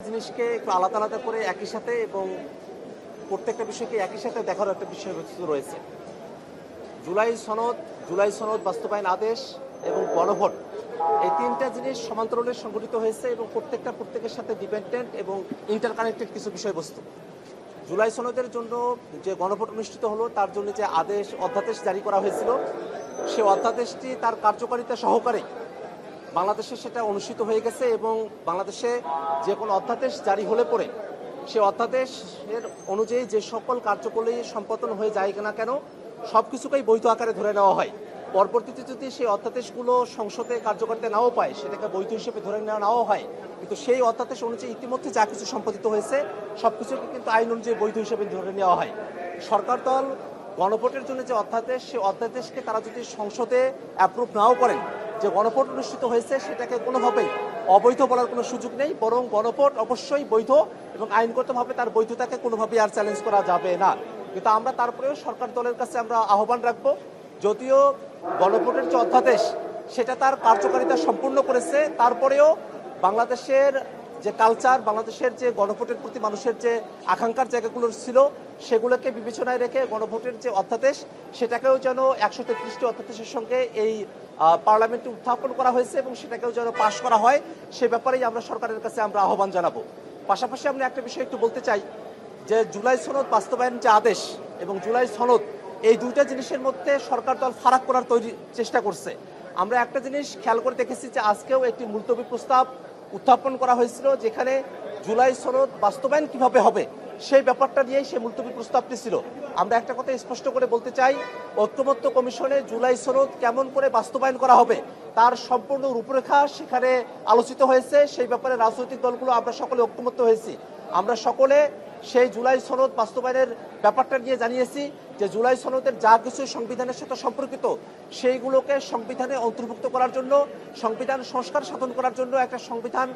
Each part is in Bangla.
জিনিসকে একটু আলাদা আলাদা করে একই সাথে এবং প্রত্যেকটা বিষয়কে একই সাথে দেখার একটা বিষয়বস্তু রয়েছে। জুলাই সনদ বাস্তবায়ন আদেশ এবং গণভোট, এই তিনটা জিনিস সমান্তরালে সংগঠিত হয়েছে এবং প্রত্যেকের সাথে ডিপেন্ডেন্ট এবং ইন্টারকানেক্টেড কিছু বিষয়বস্তু। জুলাই সনদের জন্য যে গণভোট অনুষ্ঠিত হলো, তার জন্য যে অধ্যাদেশ জারি করা হয়েছিল, সেই অধ্যাদেশটি তার কার্যকারিতা সহকারে বাংলাদেশে সেটা অনুষ্ঠিত হয়ে গেছে এবং বাংলাদেশে যে কোনো অধ্যাদেশ জারি হলে পরে সে অধ্যাদেশের অনুযায়ী যে সকল কার্যকরী সম্পাদন হয়ে যায় না কেন, সব কিছুকেই বৈধ আকারে ধরে নেওয়া হয়। পরবর্তীতে যদি সেই অধ্যাদেশগুলো সংসদে কার্যকারিতা নাও পায়, সেটাকে বৈধ হিসেবে ধরে নাও হয়, কিন্তু সেই অধ্যাদেশ অনুযায়ী ইতিমধ্যে যা কিছু সম্পাদিত হয়েছে সব কিছুকে কিন্তু আইন অনুযায়ী বৈধ হিসেবে ধরে নেওয়া হয়। সরকার দল গণভোটের জন্য যে অধ্যাদেশ, সেই অধ্যাদেশকে তারা যদি সংসদে অ্যাপ্রুভ নাও করেন, যে গণভোট অনুষ্ঠিত হয়েছে সেটাকে কোনোভাবেই অবৈধ বলার কোনো সুযোগ নেই, বরং গণভোট অবশ্যই বৈধ এবং আইনগতভাবে তার বৈধতাকে কোনোভাবেই আর চ্যালেঞ্জ করা যাবে না। কিন্তু আমরা তারপরেও সরকার দলের কাছে আমরা আহ্বান রাখবো, যদিও গণভোটের যে অধ্যাদেশ সেটা তার কার্যকারিতা সম্পূর্ণ করেছে, তারপরেও বাংলাদেশের যে কালচার, বাংলাদেশের যে গণভোটের প্রতি মানুষের যে আকাঙ্ক্ষার জায়গাগুলো ছিল, সেগুলোকে বিবেচনায় রেখে গণভোটের যে অধ্যাদেশ সেটাকেও যেন 133টি অধ্যাদেশের সঙ্গে এই পার্লামেন্টে উত্থাপন করা হয়েছে এবং সেটাকেও যেন পাশ করা হয়, সে ব্যাপারেই আমরা সরকারের কাছে আমরা আহ্বান জানাবো। পাশাপাশি আমরা একটা বিষয় একটু বলতে চাই যে জুলাই সনদ বাস্তবায়ন যে আদেশ এবং জুলাই সনদ, এই দুইটা জিনিসের মধ্যে সরকার দল ফারাক করার চেষ্টা করছে। আমরা একটা জিনিস খেয়াল করে দেখেছি যে আজকেও একটি মুলতবি প্রস্তাব উত্থাপন করা হয়েছিল, যেখানে জুলাই সনদ বাস্তবায়ন কিভাবে হবে সেই ব্যাপারটা নিয়েই সে মুলতবি প্রস্তাবটি ছিল। আমরা একটা কথা স্পষ্ট করে বলতে চাই, ঐক্যমত্য কমিশনে জুলাই সনদ কেমন করে বাস্তবায়ন করা হবে তার সম্পূর্ণ রূপরেখা সেখানে আলোচিত হয়েছে। সেই ব্যাপারে রাজনৈতিক দলগুলো আমরা সকলে ঐক্যমত্য হয়েছি। আমরা সকলে সেই জুলাই সনদ বাস্তবায়নের ব্যাপারটা নিয়ে জানিয়েছি যে জুলাই সনদের যা কিছু সংবিধানের সাথে সম্পর্কিত সেইগুলোকে সংবিধানে অন্তর্ভুক্ত করার জন্য, সংবিধান সংস্কার সাধন করার জন্য একটা সংবিধান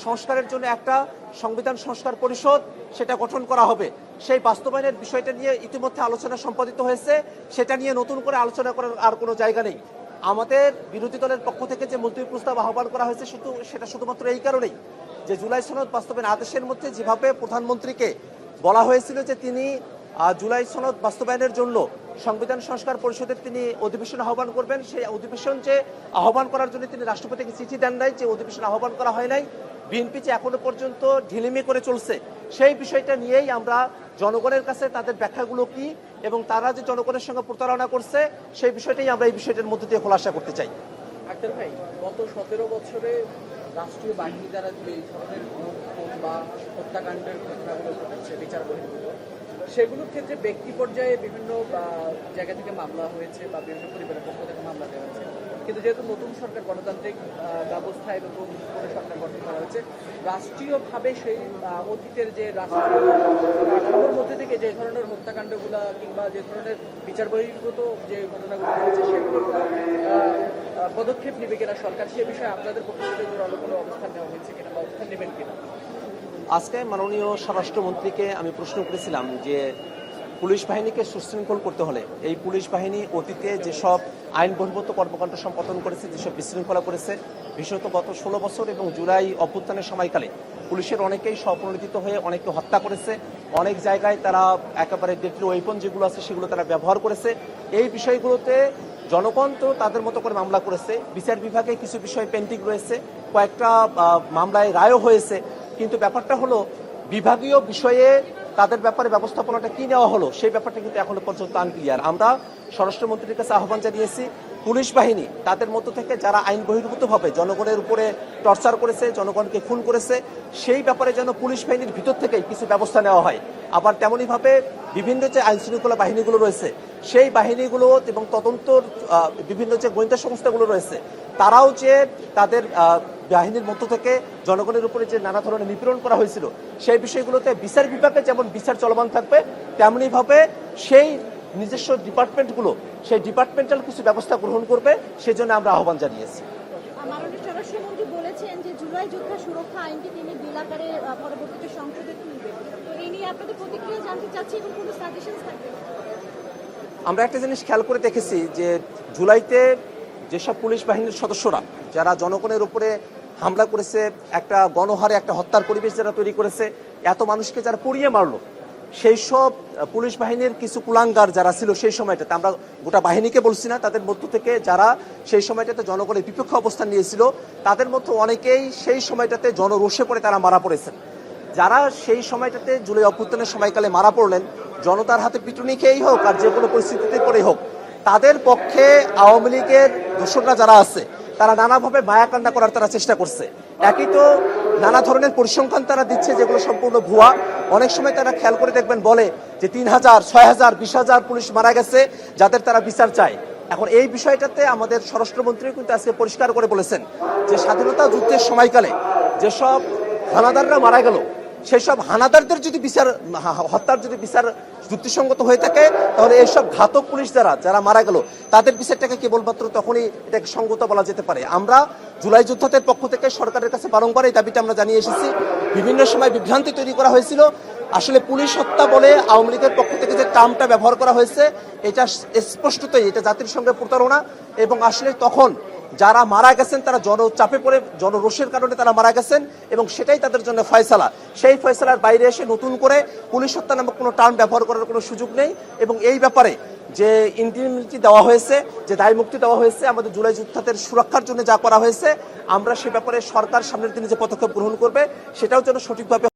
সংস্কারের জন্য একটা সংবিধান সংস্কার পরিষদ সেটা গঠন করা হবে। সেই বাস্তবায়নের বিষয়টা নিয়ে ইতিমধ্যে আলোচনা সম্পাদিত হয়েছে, সেটা নিয়ে নতুন করে আলোচনা করার আর কোনো জায়গা নেই। আমাদের বিরোধী দলের পক্ষ থেকে যে মুলতবি প্রস্তাব আহ্বান করা হয়েছে সেটা শুধুমাত্র এই কারণেই যে জুলাই সনদ বাস্তবায়ন আদেশের মধ্যে যেভাবে প্রধানমন্ত্রীকে বলা হয়েছিল যে তিনি জুলাই সনদ বাস্তবায়নের জন্য সংবিধান সংস্কার পরিষদের তিনি অধিবেশন আহ্বান করবেন, সেই অধিবেশন যে আহ্বান করার জন্য তিনি রাষ্ট্রপতিকে চিঠি দেন নাই, যে অধিবেশন আহ্বান করা হয় নাই, বিএনপি যে এখনো পর্যন্ত ঢিলিমি করে চলছে, সেই বিষয়টা নিয়েই আমরা জনগণের কাছে তাদের ব্যাখ্যাগুলো কি এবং তারা যে জনগণের সঙ্গে প্রতারণা করছে সেই বিষয়টাই আমরা এই বিষয়টার মধ্যে দিয়ে খোলাসা করতে চাই। আক্তার ভাই, গত 17 বছরে রাষ্ট্রীয় বাহিনী দ্বারা যে এই ধরনের বা হত্যাকাণ্ডের ঘটনাগুলো ঘটেছে বিচার বহির্ভূত, সেগুলোর ক্ষেত্রে ব্যক্তি পর্যায়ে বিভিন্ন জায়গা থেকে মামলা হয়েছে বা বিভিন্ন পরিবারের পক্ষ থেকে মামলা দেওয়া হয়েছে, কিন্তু যেহেতু নতুন সরকার গণতান্ত্রিক ব্যবস্থায় নতুন করে সরকার গঠন করা হয়েছে, রাষ্ট্রীয়ভাবে সেই অতীতের যে রাষ্ট্রীয় কাঠামোর মধ্যে থেকে যে ধরনের হত্যাকাণ্ডগুলো কিংবা যে ধরনের বিচার বহির্ভূত যে ঘটনাগুলো হয়েছে সেগুলোর পদক্ষেপ নেবে কিনা সরকার, সে বিষয়ে আপনাদের পক্ষ থেকে জোরালো কোনো অবস্থান নেওয়া হয়েছে কিনা বা অবস্থান নেবেন কিনা? আজকে মাননীয় স্বরাষ্ট্রমন্ত্রীকে আমি প্রশ্ন করেছিলাম যে পুলিশ বাহিনীকে সুশৃঙ্খল করতে হলে এই পুলিশ বাহিনী অতীতে যেসব আইন বহির্ভূত কর্মকাণ্ড সম্পাদন করেছে, যেসব বিশৃঙ্খলা করেছে, বিশেষত গত 16 বছর এবং জুলাই অভ্যুত্থানের সময়কালে পুলিশের অনেকেই স্বপ্রণোদিত হয়ে অনেকে হত্যা করেছে, অনেক জায়গায় তারা একেবারে ডেডলি ওয়েপন যেগুলো আছে সেগুলো তারা ব্যবহার করেছে। এই বিষয়গুলোতে জনগণ তো তাদের মতো করে মামলা করেছে, বিচার বিভাগে কিছু বিষয় পেন্ডিং রয়েছে, কয়েকটা মামলায় রায়ও হয়েছে, কিন্তু ব্যাপারটা হলো বিভাগীয় বিষয়ে তাদের ব্যাপারে ব্যবস্থাপনাটা কি নেওয়া হলো সেই ব্যাপারটা কিন্তু এখনো পর্যন্ত আনক্লিয়ার। আমরা স্বরাষ্ট্রমন্ত্রীর কাছে আহ্বান জানিয়েছি পুলিশ বাহিনী তাদের মধ্য থেকে যারা আইন বহির্ভূতভাবে জনগণের উপরে টর্চার করেছে, জনগণকে খুন করেছে, সেই ব্যাপারে যেন পুলিশ বাহিনীর ভিতর থেকেই কিছু ব্যবস্থা নেওয়া হয়। আবার তেমনইভাবে বিভিন্ন যে আইন শৃঙ্খলা বাহিনীগুলো রয়েছে সেই বাহিনীগুলো এবং তদন্তর বিভিন্ন যে গোয়েন্দা সংস্থাগুলো রয়েছে তারাও যে তাদের বাহিনীর মধ্য থেকে জনগণের উপরে যে নানা ধরনের নিপীড়ন করা হয়েছিল সেই বিষয়গুলোতে বিচার বিভাগে যেমন বিচার চলমান থাকবে, তেমনিভাবে সেই নিজস্ব ডিপার্টমেন্টগুলো সেই ডিপার্টমেন্টাল কিছু ব্যবস্থা গ্রহণ করবে, সেজন্য আমরা আহ্বান জানিয়েছি। মাননীয় স্বরাষ্ট্রমন্ত্রী বলেছেন যে জুলাই যোদ্ধা সুরক্ষা আইনটি তিনি বিল আকারে পরবর্তীতে সংসদে তুলবেন, তো এই নিয়ে আপনাদের প্রতিক্রিয়া জানতে চাচ্ছি এবং কোনো সাজেশন থাকবে? আমরা একটা জিনিস খেয়াল করে দেখেছি যে জুলাইতে যেসব পুলিশ বাহিনীর সদস্যরা যারা জনগণের উপরে হামলা করেছে, একটা গণহারে একটা হত্যার পরিবেশ যারা তৈরি করেছে, এত মানুষকে যারা পুড়িয়ে মারলো, সেই সব পুলিশ বাহিনীর কিছু কুলাঙ্গার যারা ছিল সেই সময়টাতে, আমরা গোটা বাহিনীকে বলছি না, তাদের মধ্য থেকে যারা সেই সময়টাতে জনগণের বিপক্ষে অবস্থান নিয়েছিল, তাদের মধ্যে অনেকেই সেই সময়টাতে জনরোষে পড়ে তারা মারা পড়েছেন। যারা সেই সময়টাতে জুলাই অভ্যুত্থানের সময়কালে মারা পড়লেন, জনতার হাতে পিটুনি খেয়েই হোক আর যে কোনো পরিস্থিতিতে করেই হোক, তাদের পক্ষে আওয়ামী লীগের দোসররা যারা আছে তারা নানাভাবে মায়াকান্না করার তারা চেষ্টা করছে। একই তো নানা ধরনের পরিসংখ্যান তারা দিচ্ছে যেগুলো সম্পূর্ণ ভুয়া। অনেক সময় তারা খেয়াল করে দেখবেন বলে যে 3000, 6000, 20,000 পুলিশ মারা গেছে যাদের তারা বিচার চায়। এখন এই বিষয়টাতে আমাদের স্বরাষ্ট্রমন্ত্রী কিন্তু আজকে পরিষ্কার করে বলেছেন যে স্বাধীনতা যুদ্ধের সময়কালে যেসব হানাদাররা মারা গেল, সেসব হানাদারদের যদি বিচার, হত্যার যদি বিচার যুক্তিসঙ্গত হয়ে থাকে, তাহলে এইসব ঘাতক পুলিশ যারা মারা গেল তাদের বিচারটাকে কেবলমাত্র তখনই এটাকে সঙ্গত বলা যেতে পারে। আমরা জুলাই যোদ্ধাদের পক্ষ থেকে সরকারের কাছে বারংবার এই দাবিটা আমরা জানিয়ে এসেছি। বিভিন্ন সময় বিভ্রান্তি তৈরি করা হয়েছিল। আসলে পুলিশ হত্যা বলে আওয়ামী লীগের পক্ষ থেকে যে টার্মটা ব্যবহার করা হয়েছে, এটা স্পষ্টতই এটা জাতির সঙ্গে প্রতারণা। এবং আসলে তখন যারা মারা গেছেন তারা জনচাপে পড়ে, জনরোষের কারণে তারা মারা গেছেন এবং সেটাই তাদের জন্য ফয়সালা। সেই ফয়সালার বাইরে এসে নতুন করে পুলিশ হত্যা নামক কোনো টার্ম ব্যবহার করার কোনো সুযোগ নেই। এবং এই ব্যাপারে যে ইন্ডিমনিটি দেওয়া হয়েছে, যে দায় মুক্তি দেওয়া হয়েছে, আমাদের জুলাই যোদ্ধাদের সুরক্ষার জন্য যা করা হয়েছে, আমরা সে ব্যাপারে সরকার সামনের দিনে যে পদক্ষেপ গ্রহণ করবে সেটাও যেন সঠিকভাবে